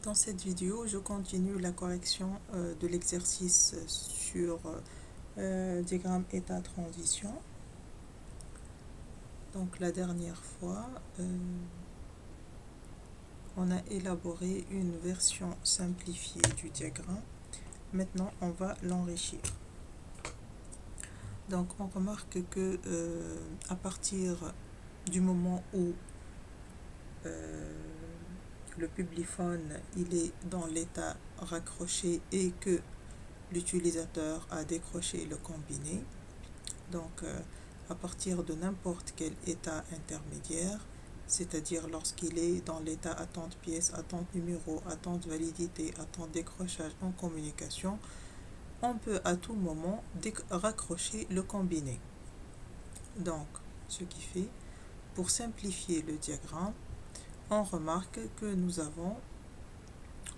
Dans cette vidéo, je continue la correction de l'exercice sur diagramme état transition. Donc la dernière fois, on a élaboré une version simplifiée du diagramme. Maintenant, on va l'enrichir. Donc on remarque que à partir du moment où le publiphone il est dans l'état raccroché et que l'utilisateur a décroché le combiné, donc à partir de n'importe quel état intermédiaire, c'est-à-dire lorsqu'il est dans l'état attente pièce, attente numéro, attente validité, attente décrochage en communication, on peut à tout moment raccrocher le combiné. Donc, ce qui fait, pour simplifier le diagramme, on remarque que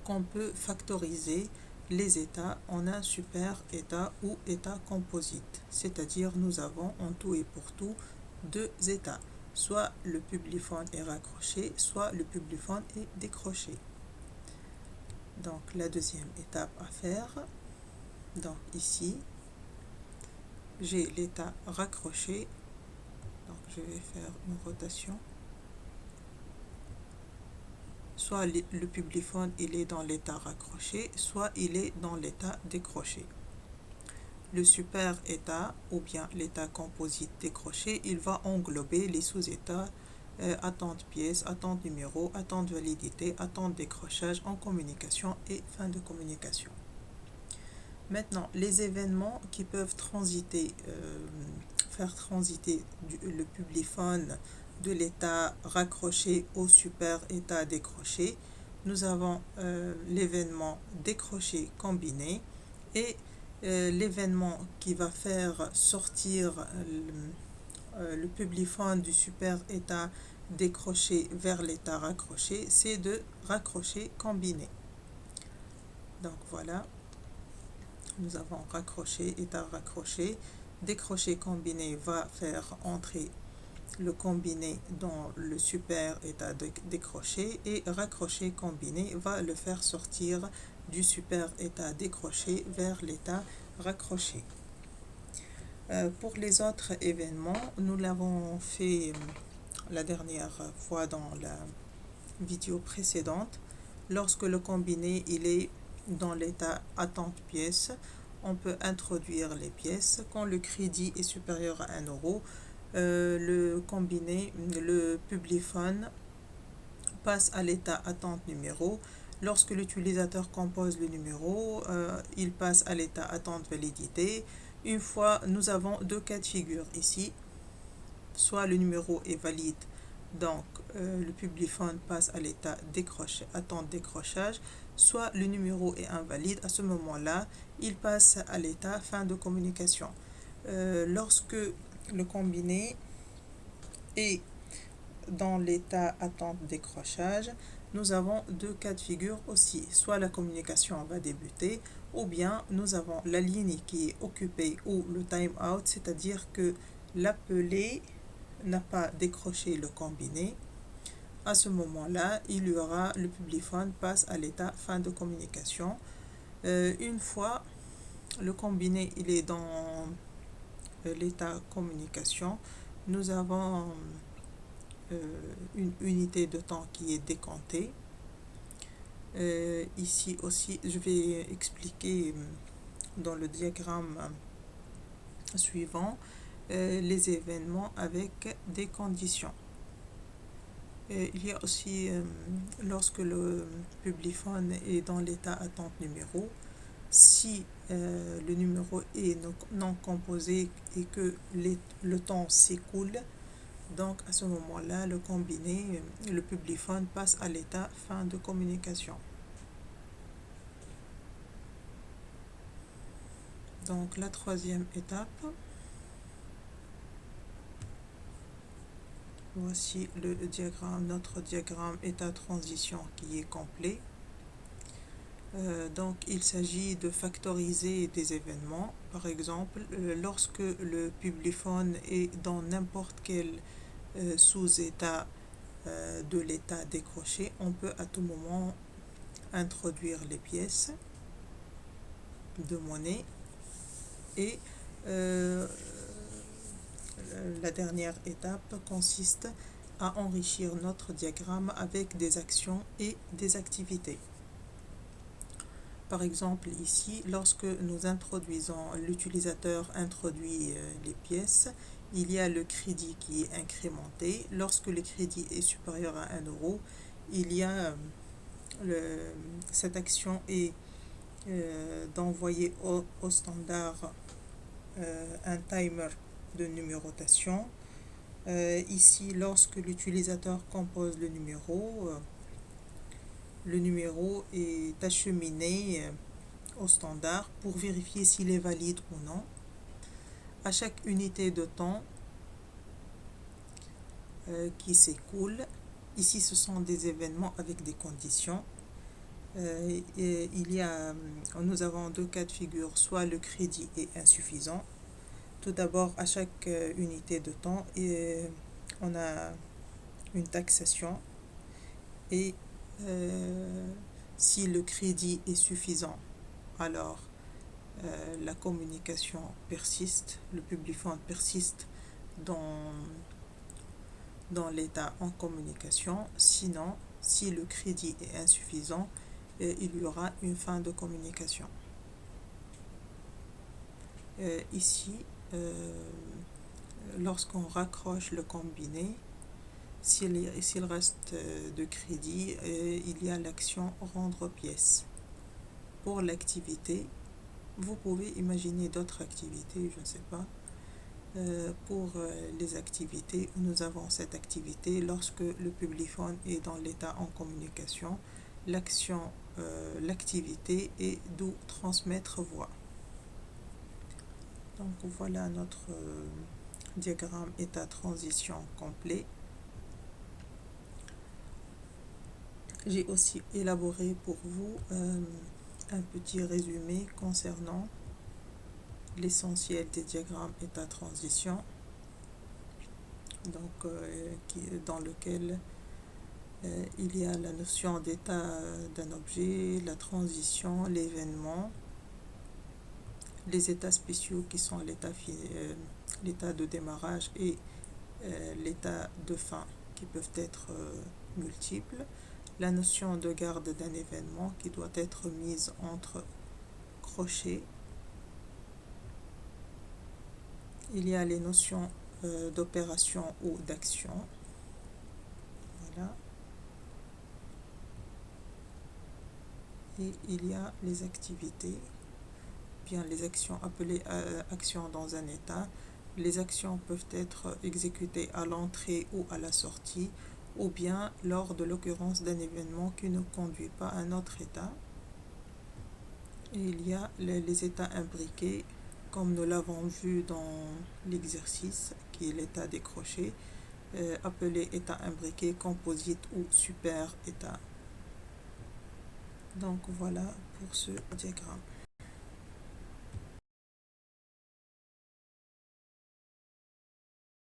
qu'on peut factoriser les états en un super état ou état composite. C'est-à-dire nous avons en tout et pour tout deux états. Soit le publiphone est raccroché, soit le publiphone est décroché. Donc la deuxième étape à faire, donc ici, j'ai l'état raccroché. Donc je vais faire une rotation. Soit le publiphone il est dans l'état raccroché, soit il est dans l'état décroché. Le super état ou bien l'état composite décroché, il va englober les sous-états attente pièce, attente numéro, attente validité, attente décrochage en communication et fin de communication. Maintenant, les événements qui peuvent faire transiter le publiphone de l'état raccroché au super état décroché. Nous avons l'événement décroché combiné et l'événement qui va faire sortir le publiphone du super état décroché vers l'état raccroché, c'est de raccrocher combiné. Donc voilà, nous avons raccroché, état raccroché. Décroché combiné va faire entrer le combiné dans le super état décroché et raccroché combiné va le faire sortir du super état décroché vers l'état raccroché. Pour les autres événements, nous l'avons fait la dernière fois dans la vidéo précédente. Lorsque le combiné il est dans l'état attente pièce, on peut introduire les pièces. Quand le crédit est supérieur à 1 euro, le combiné, le publiphone passe à l'état attente numéro. Lorsque l'utilisateur compose le numéro, il passe à l'état attente validité. Une fois, nous avons deux cas de figure ici. Soit le numéro est valide, donc le publiphone passe à l'état attente décrochage, soit le numéro est invalide. À ce moment-là, il passe à l'état fin de communication. Lorsque le combiné est dans l'état attente décrochage, nous avons deux cas de figure aussi. Soit la communication va débuter, ou bien nous avons la ligne qui est occupée ou le time out, c'est-à-dire que l'appelé n'a pas décroché le combiné. À ce moment-là, il y aura le publiphone passe à l'état fin de communication. Une fois le combiné il est dans l'état communication, nous avons une unité de temps qui est décomptée. Ici aussi, je vais expliquer dans le diagramme suivant les événements avec des conditions. Il y a aussi, lorsque le publiphone est dans l'état attente numéro, si le numéro est non composé et que le temps s'écoule, donc à ce moment-là, le combiné, le publiphone passe à l'état fin de communication. Donc la troisième étape, voici le diagramme, notre diagramme état transition qui est complet. Donc il s'agit de factoriser des événements. Par exemple, lorsque le publiphone est dans n'importe quel sous-état de l'état décroché, on peut à tout moment introduire les pièces de monnaie. Et la dernière étape consiste à enrichir notre diagramme avec des actions et des activités. Par exemple, ici, lorsque nous introduisons, l'utilisateur introduit les pièces, il y a le crédit qui est incrémenté. Lorsque le crédit est supérieur à 1 euro, il y a cette action est d'envoyer au standard un timer de numérotation. Ici, lorsque l'utilisateur compose le numéro est acheminé au standard pour vérifier s'il est valide ou non. À chaque unité de temps qui s'écoule, ici ce sont des événements avec des conditions. Nous avons deux cas de figure, soit le crédit est insuffisant. Tout d'abord, à chaque unité de temps, on a une taxation et si le crédit est suffisant, alors la communication persiste, le public fund persiste dans l'état en communication. Sinon, si le crédit est insuffisant, il y aura une fin de communication. Ici, lorsqu'on raccroche le combiné, s'il reste de crédit, il y a l'action rendre pièce. Pour l'activité, vous pouvez imaginer d'autres activités, je ne sais pas. Pour les activités, nous avons cette activité lorsque le public fund est dans l'état en communication. L'activité est d'où transmettre voix. Donc voilà notre diagramme état transition complet. J'ai aussi élaboré pour vous un petit résumé concernant l'essentiel des diagrammes état transition, donc dans lequel il y a la notion d'état d'un objet, la transition, l'événement, les états spéciaux qui sont l'état de démarrage et l'état de fin qui peuvent être multiples, la notion de garde d'un événement qui doit être mise entre crochets. Il y a les notions d'opération ou d'action. Voilà. Et il y a les activités, bien les actions appelées actions dans un état. Les actions peuvent être exécutées à l'entrée ou à la sortie, ou bien lors de l'occurrence d'un événement qui ne conduit pas à un autre état. Et il y a les états imbriqués, comme nous l'avons vu dans l'exercice, qui est l'état décroché, appelé état imbriqué, composite ou super état. Donc voilà pour ce diagramme.